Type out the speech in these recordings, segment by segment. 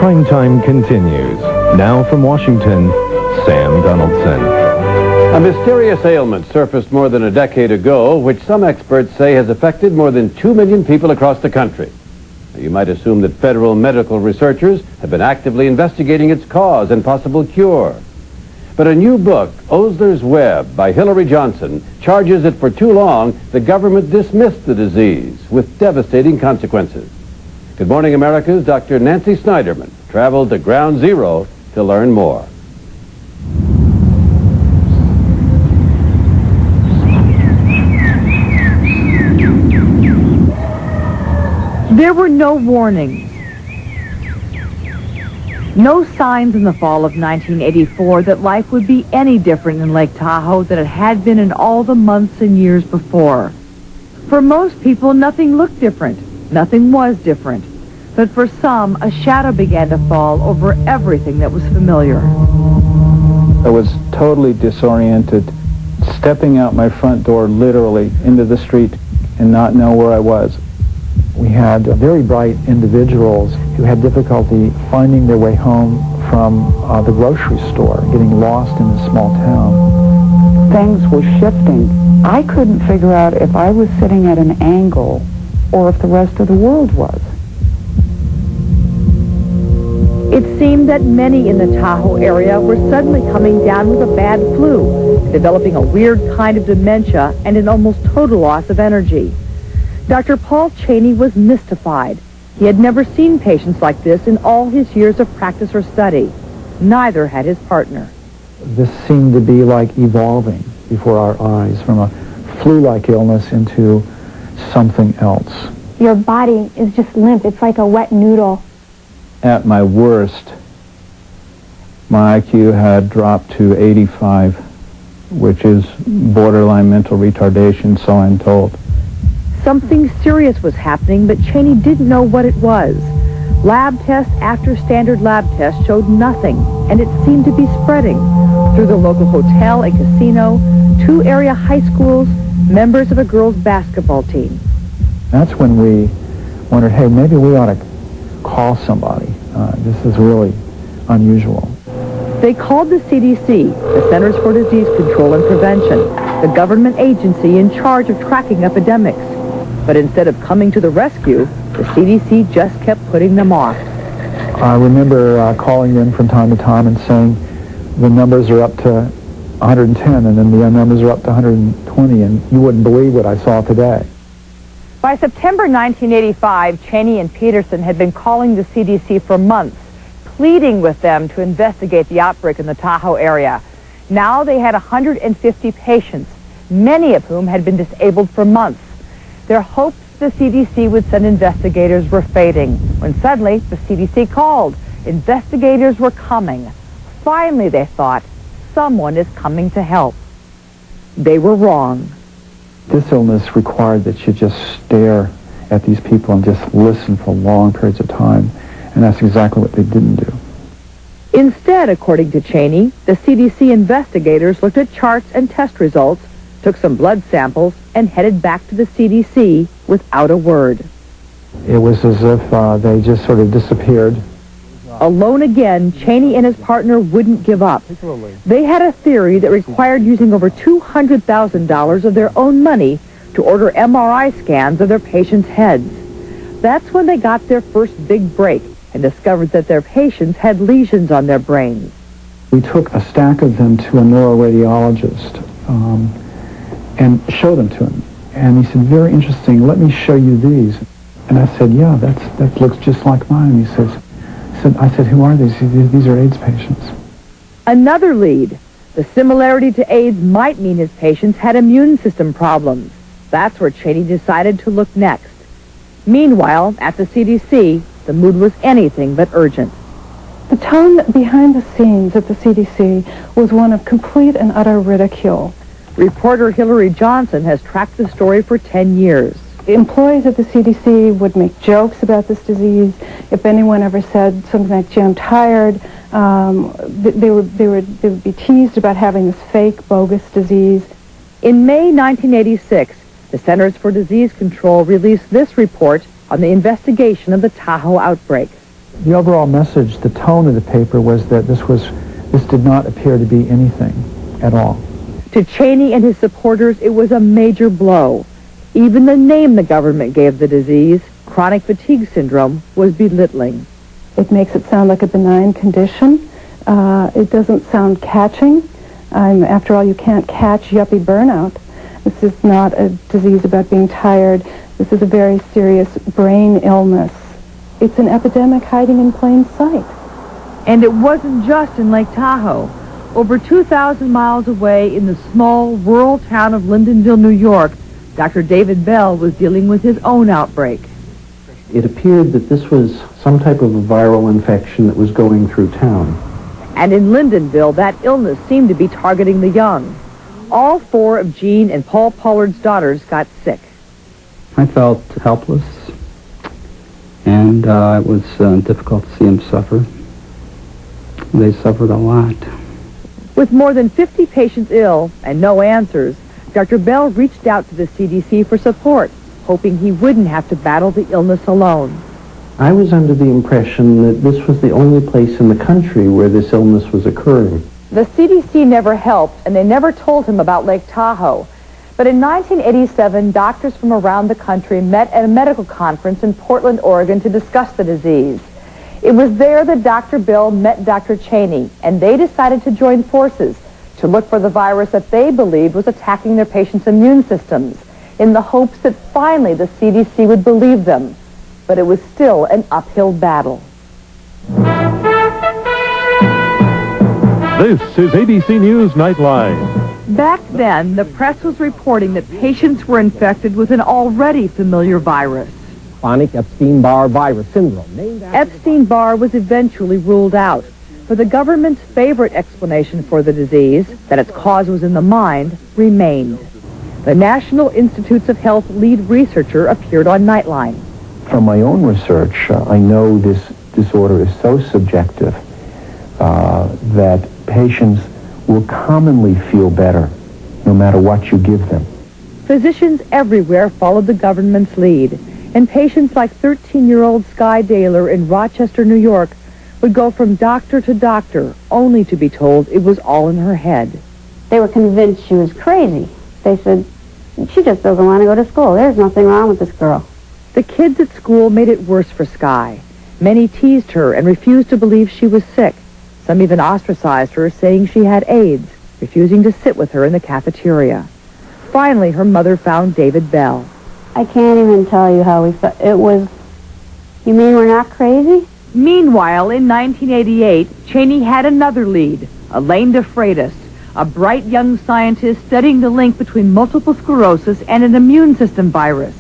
Primetime continues. Now from Washington, Sam Donaldson. A mysterious ailment surfaced more than a decade ago, which some experts say has affected more than 2 million people across the country. You might assume that federal medical researchers have been actively investigating its cause and possible cure. But a new book, Osler's Web, by Hillary Johnson, charges that for too long the government dismissed the disease with devastating consequences. Good Morning America's Dr. Nancy Snyderman traveled to Ground Zero to learn more. There were no warnings, no signs in the fall of 1984 that life would be any different in Lake Tahoe than it had been in all the months and years before. For most people, nothing looked different. Nothing was different. But for some, a shadow began to fall over everything that was familiar. I was totally disoriented, stepping out my front door literally into the street and not know where I was. We had very bright individuals who had difficulty finding their way home from the grocery store, getting lost in a small town. Things were shifting. I couldn't figure out if I was sitting at an angle or if the rest of the world was. It seemed that many in the Tahoe area were suddenly coming down with a bad flu, developing a weird kind of dementia and an almost total loss of energy. Dr. Paul Cheney was mystified. He had never seen patients like this in all his years of practice or study. Neither had his partner. This seemed to be like evolving before our eyes from a flu-like illness into something else. Your body is just limp. It's like a wet noodle. At my worst, my IQ had dropped to 85, which is borderline mental retardation, so I'm told. Something serious was happening, but Cheney didn't know what it was. Lab test after standard lab test showed nothing, and it seemed to be spreading through the local hotel and casino, 2 area high schools, members of a girls' basketball team. That's when we wondered, hey, maybe we ought to call somebody. This is really unusual. They called the CDC, the Centers for Disease Control and Prevention, the government agency in charge of tracking epidemics. But instead of coming to the rescue, the CDC just kept putting them off. I remember calling them from time to time and saying the numbers are up to 110 and then the numbers are up to 120, and you wouldn't believe what I saw today. By September 1985, Cheney and Peterson had been calling the CDC for months, pleading with them to investigate the outbreak in the Tahoe area. Now they had 150 patients, many of whom had been disabled for months. Their hopes the CDC would send investigators were fading, when suddenly the CDC called. Investigators were coming. Finally, they thought, someone is coming to help. They were wrong. This illness required that you just stare at these people and just listen for long periods of time, and that's exactly what they didn't do. Instead, according to Cheney, the CDC investigators looked at charts and test results, took some blood samples, and headed back to the CDC without a word. It was as if they just sort of disappeared. Alone again, Cheney and his partner wouldn't give up. They had a theory that required using over $200,000 of their own money to order MRI scans of their patients' heads. That's when they got their first big break and discovered that their patients had lesions on their brains. We took a stack of them to a neuroradiologist and showed them to him. And he said, very interesting, let me show you these. And I said, yeah, that looks just like mine. I said, who are these? He said, these are AIDS patients. Another lead. The similarity to AIDS might mean his patients had immune system problems. That's where Cheney decided to look next. Meanwhile, at the CDC, the mood was anything but urgent. The tone behind the scenes at the CDC was one of complete and utter ridicule. Reporter Hillary Johnson has tracked the story for 10 years. Employees at the CDC would make jokes about this disease. If anyone ever said something like, gee, I'm tired, they would be teased about having this fake, bogus disease. In May 1986, the Centers for Disease Control released this report on the investigation of the Tahoe outbreak. The overall message, the tone of the paper was that this did not appear to be anything at all. To Cheney and his supporters, it was a major blow. Even the name the government gave the disease, chronic fatigue syndrome, was belittling. It makes it sound like a benign condition. It doesn't sound catching. After all, you can't catch yuppie burnout. This is not a disease about being tired. This is a very serious brain illness. It's an epidemic hiding in plain sight. And it wasn't just in Lake Tahoe. Over 2,000 miles away in the small rural town of Lindenville, New York, Dr. David Bell was dealing with his own outbreak. It appeared that this was some type of a viral infection that was going through town. And in Lindenville, that illness seemed to be targeting the young. All 4 of Jean and Paul Pollard's daughters got sick. I felt helpless, and it was difficult to see them suffer. They suffered a lot. With more than 50 patients ill and no answers, Dr. Bell reached out to the CDC for support, hoping he wouldn't have to battle the illness alone. I was under the impression that this was the only place in the country where this illness was occurring. The CDC never helped, and they never told him about Lake Tahoe. But in 1987, doctors from around the country met at a medical conference in Portland, Oregon to discuss the disease. It was there that Dr. Bell met Dr. Cheney, and they decided to join forces to look for the virus that they believed was attacking their patients' immune systems, in the hopes that finally the CDC would believe them. But it was still an uphill battle. This is ABC News Nightline. Back then, the press was reporting that patients were infected with an already familiar virus. Chronic Epstein-Barr virus syndrome. Epstein-Barr was eventually ruled out, but the government's favorite explanation for the disease, that its cause was in the mind, remained. The National Institutes of Health lead researcher appeared on Nightline. From my own research, I know this disorder is so subjective that patients will commonly feel better no matter what you give them. Physicians everywhere followed the government's lead, and patients like 13-year-old Sky Daler in Rochester, New York, would go from doctor to doctor, only to be told it was all in her head. They were convinced she was crazy. They said, she just doesn't want to go to school. There's nothing wrong with this girl. The kids at school made it worse for Sky. Many teased her and refused to believe she was sick. Some even ostracized her, saying she had AIDS, refusing to sit with her in the cafeteria. Finally, her mother found David Bell. I can't even tell you how we felt. It was, you mean we're not crazy? Meanwhile, in 1988, Cheney had another lead, Elaine DeFreitas, a bright young scientist studying the link between multiple sclerosis and an immune system virus.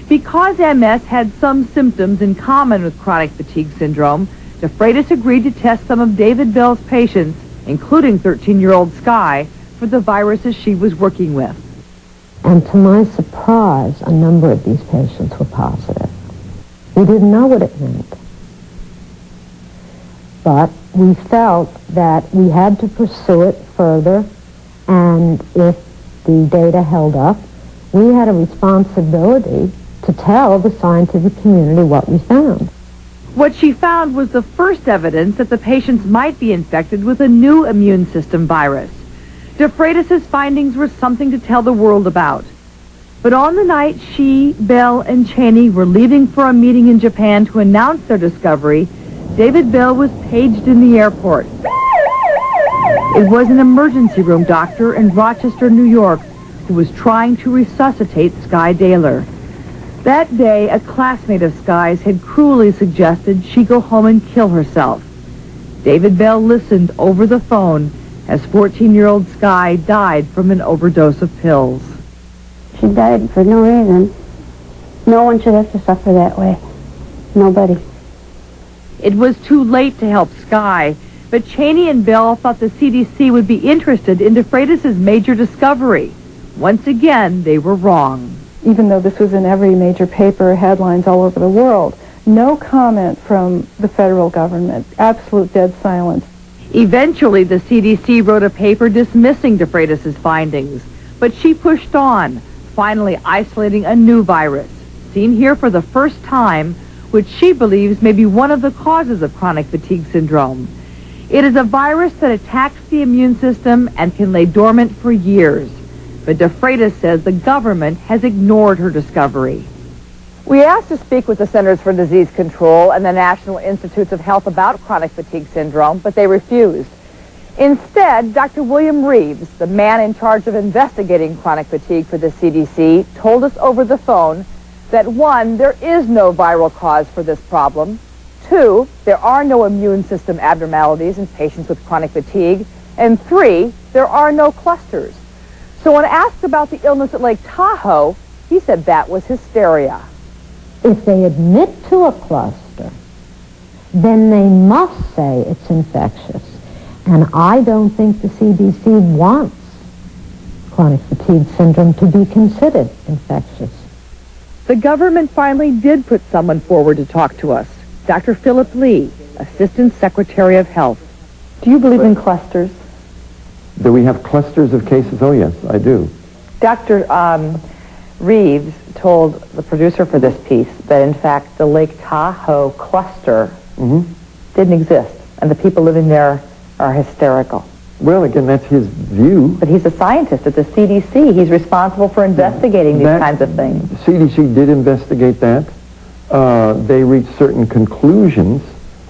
Because MS had some symptoms in common with chronic fatigue syndrome, DeFreitas agreed to test some of David Bell's patients, including 13-year-old Sky, for the viruses she was working with. And to my surprise, a number of these patients were positive. We didn't know what it meant. But we felt that we had to pursue it further, and if the data held up, we had a responsibility to tell the scientific community what we found. What she found was the first evidence that the patients might be infected with a new immune system virus. DeFreitas' findings were something to tell the world about. But on the night she, Bell, and Cheney were leaving for a meeting in Japan to announce their discovery, David Bell was paged in the airport. It was an emergency room doctor in Rochester, New York, who was trying to resuscitate Sky Daler. That day, a classmate of Sky's had cruelly suggested she go home and kill herself. David Bell listened over the phone as 14-year-old Sky died from an overdose of pills. She died for no reason. No one should have to suffer that way. Nobody. It was too late to help Sky, but Cheney and Bell thought the CDC would be interested in DeFreitas' major discovery. Once again, they were wrong. Even though this was in every major paper, headlines all over the world, no comment from the federal government. Absolute dead silence. Eventually, the CDC wrote a paper dismissing DeFreitas' findings, but she pushed on, finally isolating a new virus, seen here for the first time which she believes may be one of the causes of chronic fatigue syndrome. It is a virus that attacks the immune system and can lay dormant for years. But DeFreitas says the government has ignored her discovery. We asked to speak with the Centers for Disease Control and the National Institutes of Health about chronic fatigue syndrome, but they refused. Instead, Dr. William Reeves, the man in charge of investigating chronic fatigue for the CDC, told us over the phone that 1, there is no viral cause for this problem, 2, there are no immune system abnormalities in patients with chronic fatigue, and 3, there are no clusters. So when asked about the illness at Lake Tahoe, he said that was hysteria. If they admit to a cluster, then they must say it's infectious. And I don't think the CDC wants chronic fatigue syndrome to be considered infectious. The government finally did put someone forward to talk to us, Dr. Philip Lee, Assistant Secretary of Health. Do you believe in clusters? Do we have clusters of cases? Oh, yes, I do. Dr. Reeves told the producer for this piece that, in fact, the Lake Tahoe cluster didn't exist, and the people living there are hysterical. Well, again, that's his view. But he's a scientist at the CDC. He's responsible for investigating these kinds of things. The CDC did investigate that. They reached certain conclusions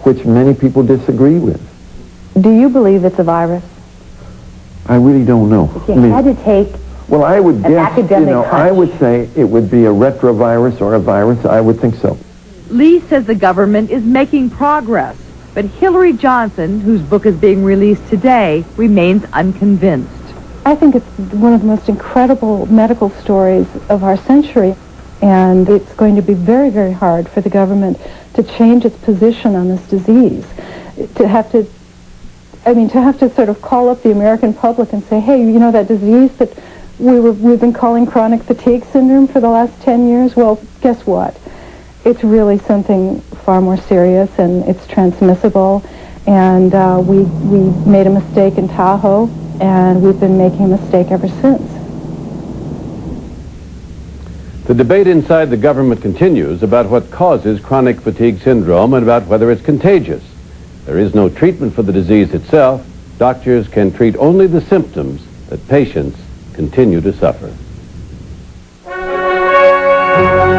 which many people disagree with. Do you believe it's a virus? I really don't know. If you had to take well, I would guess, academic I would say it would be a retrovirus or a virus. I would think so. Lee says the government is making progress, but Hillary Johnson, whose book is being released today, remains unconvinced. I think it's one of the most incredible medical stories of our century, and it's going to be very, very hard for the government to change its position on this disease. To have to sort of call up the American public and say, hey, you know that disease that we've been calling chronic fatigue syndrome for the last 10 years? Well, guess what? It's really something far more serious, and it's transmissible. And we made a mistake in Tahoe, and we've been making a mistake ever since. The debate inside the government continues about what causes chronic fatigue syndrome and about whether it's contagious. There is no treatment for the disease itself. Doctors can treat only the symptoms that patients continue to suffer.